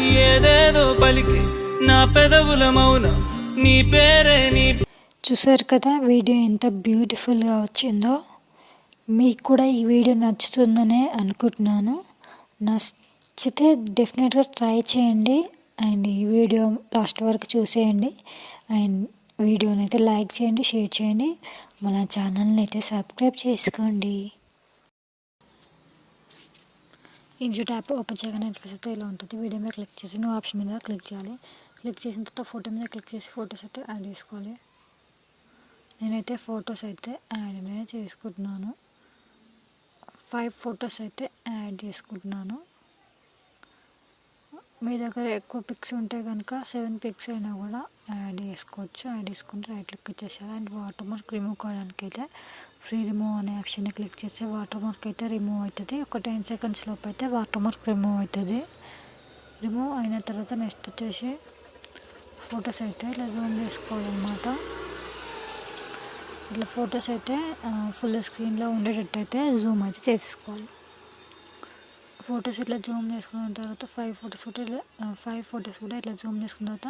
ఏదేదో పలికి నా పెదవుల మౌనం నీ పేరే నీ. చూసారు కదా వీడియో ఎంత బ్యూటిఫుల్గా వచ్చిందో. మీకు కూడా ఈ వీడియో నచ్చుతుందనే అనుకుంటున్నాను. నచ్చితే డెఫినెట్గా ట్రై చేయండి అండ్ ఈ వీడియో లాస్ట్ వరకు చూసేయండి అండ్ వీడియోని అయితే లైక్ చేయండి, షేర్ చేయండి, మన ఛానల్ని అయితే సబ్స్క్రైబ్ చేసుకోండి. ఇన్సర్ట్ యాప్ ఓపెన్ చేయగానే ఇంటర్ఫేస్ అయితే ఇలా ఉంటుంది. వీడియో మీద క్లిక్ చేసి నువ్వు ఆప్షన్ మీద క్లిక్ చేయాలి. క్లిక్ చేసిన తర్వాత ఫోటో మీద క్లిక్ చేసి ఫొటోస్ అయితే యాడ్ చేసుకోవాలి. నేనైతే ఫొటోస్ అయితే యాడ్ అనేది చేసుకుంటున్నాను. 5 ఫొటోస్ అయితే యాడ్ చేసుకుంటున్నాను. మీ దగ్గర ఎక్కువ పిక్స్ ఉంటే కనుక 7 పిక్స్ అయినా కూడా యాడ్ చేసుకోవచ్చు. యాడ్ చేసుకుంటే రైట్ క్లిక్ ఇచ్చేసారు. అండ్ వాటర్ మార్క్ రిమూవ్ కావడానికి అయితే ఫ్రీ రిమూవ్ అనే ఆప్షన్ని క్లిక్ చేస్తే వాటర్ మార్క్ అయితే రిమూవ్ అవుతుంది. ఒక 10 సెకండ్స్ లోపు అయితే వాటర్ మార్క్ రిమూవ్ అవుతుంది. రిమూవ్ అయిన తర్వాత నెక్స్ట్ వచ్చేసి ఫొటోస్ అయితే ఇలా జూమ్ చేసుకోవాలన్నమాట. ఇట్లా ఫొటోస్ అయితే ఫుల్ స్క్రీన్లో ఉండేటట్టు అయితే జూమ్ అయితే చేసుకోవాలి. ఫొటోస్ ఇట్లా జూమ్ చేసుకున్న తర్వాత 5 ఫొటోస్ కూడా ఇట్లా జూమ్ చేసుకున్న తర్వాత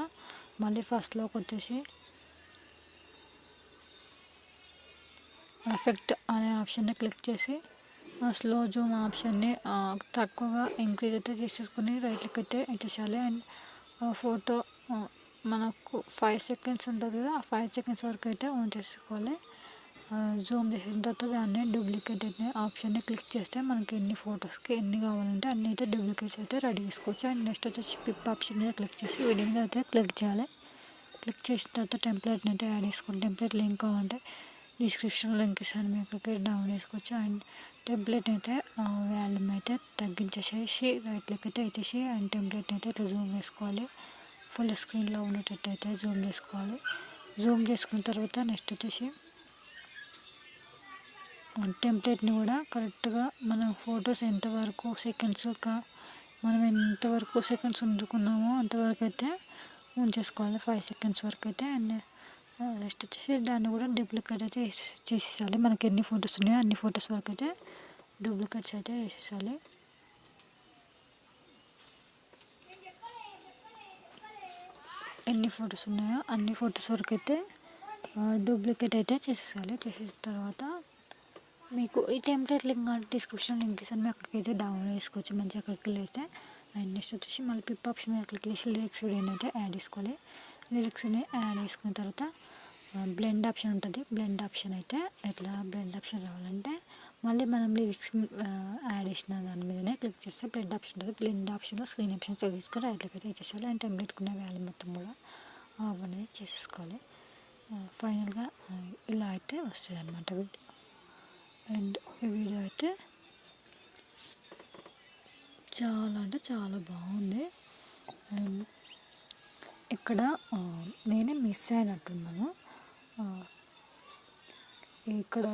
మళ్ళీ ఫస్ట్లోకి వచ్చేసి ఎఫెక్ట్ అనే ఆప్షన్ని క్లిక్ చేసి స్లో జూమ్ ఆప్షన్ని తక్కువగా ఇంక్రీజ్ అయితే చేసేసుకుని రైట్ క్లిక్ అయితే ఇచ్చేసాలి. అండ్ ఫోటో మనకు 5 సెకండ్స్ ఉంటుంది కదా, ఆ 5 సెకండ్స్ వరకు అయితే ఆన్ చేసుకోవాలి. జూమ్ చేసిన తర్వాత దాన్ని డూప్లికేట్ అనే ఆప్షన్ని క్లిక్ చేస్తే మనకి ఎన్ని ఫొటోస్కి ఎన్ని కావాలంటే అన్ని అయితే డూప్లికేట్స్ అయితే రెడీ చేసుకోవచ్చు. అండ్ నెక్స్ట్ వచ్చేసి పిప్ ఆప్షన్ మీద క్లిక్ చేసి వీడియో మీద అయితే క్లిక్ చేయాలి. క్లిక్ చేసిన తర్వాత టెంప్లెట్ని అయితే యాడ్ చేసుకోండి. టెంప్లెట్ లింక్ కావాలంటే డిస్క్రిప్షన్లో లింక్ ఇస్తాను, మీకు ఇక్కడ డౌన్లోడ్ చేసుకోవచ్చు. అండ్ టెంప్లెట్ అయితే వాల్యూమ్ అయితే తగ్గించేసేసి రైట్ క్లిక్ అయితే ఇచ్చేసి అండ్ టెంప్లెట్ని అయితే ఇట్లా జూమ్ చేసుకోవాలి. ఫుల్ స్క్రీన్లో ఉండేటట్టు అయితే జూమ్ చేసుకోవాలి. జూమ్ చేసుకున్న తర్వాత నెక్స్ట్ వచ్చేసి టెంప్లెట్ని కూడా కరెక్ట్గా మనం ఫొటోస్ ఎంతవరకు సెకండ్స్ ఉంచుకున్నామో అంతవరకు అయితే ఉంచేసుకోవాలి. 5 సెకండ్స్ వరకు అయితే. అండ్ నెక్స్ట్ వచ్చేసి దాన్ని కూడా డూప్లికేట్ అయితే చేసేసాలి. మనకి ఎన్ని ఫొటోస్ ఉన్నాయో అన్ని ఫొటోస్ వరకు అయితే డూప్లికేట్స్ అయితే వేసేసాలి. ఎన్ని ఫొటోస్ ఉన్నాయో అన్ని ఫొటోస్ వరకు అయితే డూప్లికేట్ అయితే చేసేసాలి. చేసేసిన తర్వాత మీకు ఈ టెంప్లెట్ లింక్ డిస్క్రిప్షన్ లింక్ ఇస్తాను, మీరు అక్కడికైతే డౌన్లోడ్ చేసుకోవచ్చు. మంచిగా అక్కడికి వెళ్ళేస్తే అండ్ నెక్స్ట్ వచ్చేసి మళ్ళీ పిప్ ఆప్షన్ మీద క్లిక్ చేసి లిరిక్స్ వీడియోని అయితే యాడ్ చేసుకోవాలి. లిరిక్స్ని యాడ్ చేసుకున్న తర్వాత బ్లెండ్ ఆప్షన్ ఉంటుంది. బ్లెండ్ ఆప్షన్ అయితే ఎట్లా బ్లెండ్ ఆప్షన్ రావాలంటే మళ్ళీ మనం లిరిక్స్ యాడ్ చేసిన దాని మీదనే క్లిక్ చేస్తే బ్లెండ్ ఆప్షన్ ఉంటుంది. బ్లెండ్ ఆప్షన్లో స్క్రీన్ ఆప్షన్ తీసుకొని రైట్లోకి అయితే ఇచ్చేసాలి. అండ్ టెంప్లెట్కున్న వాల్యూ మొత్తం కూడా ఆఫ్ అనేది చేసేసుకోవాలి. ఫైనల్గా ఇలా అయితే వస్తుంది అన్నమాట వీడియో. అండ్ ఈ వీడియో అయితే చాలా అంటే చాలా బాగుంది. అండ్ ఇక్కడ నేనే మిస్ అయినట్టున్నాను. ఇక్కడ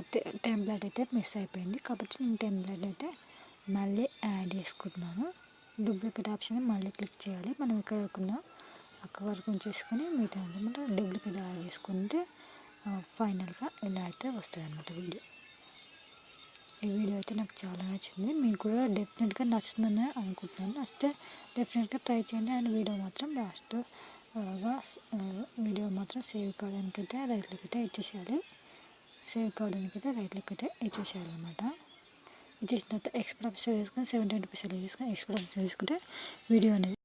టెంప్లెట్ అయితే మిస్ అయిపోయింది కాబట్టి నేను టెంప్లెట్ అయితే మళ్ళీ యాడ్ చేసుకుంటున్నాను. డూప్లికేట్ ఆప్షన్ మళ్ళీ క్లిక్ చేయాలి. మనం ఇక్కడ అక్కడ వరకు ఉంచేసుకొని మిగతా అనమాట డూప్లికేట్ యాడ్ చేసుకుంటే ఫైనల్గా ఇలా అయితే వస్తుంది అన్నమాట వీడియో. ఈ వీడియో అయితే నాకు చాలా నచ్చింది. మీకు కూడా డెఫినెట్గా నచ్చుతుందని అనుకుంటున్నాను. నచ్చితే డెఫినెట్గా ట్రై చేయండి. అండ్ వీడియో మాత్రం సేవ్ కావడానికి అయితే రైట్ క్లిక్ అయితే ఇచ్చేసేయాలి. సేవ్ కావడానికి అయితే రైట్ క్లిక్ అయితే ఇచ్చేసేయాలి అనమాట. ఇచ్చేసిన తర్వాత ఎక్స్పోర్ట్ ఆప్షన్ తీసుకొని 720p తీసుకొని ఎక్స్పోర్ట్ ఆప్షన్ తీసుకుంటే వీడియో అనేది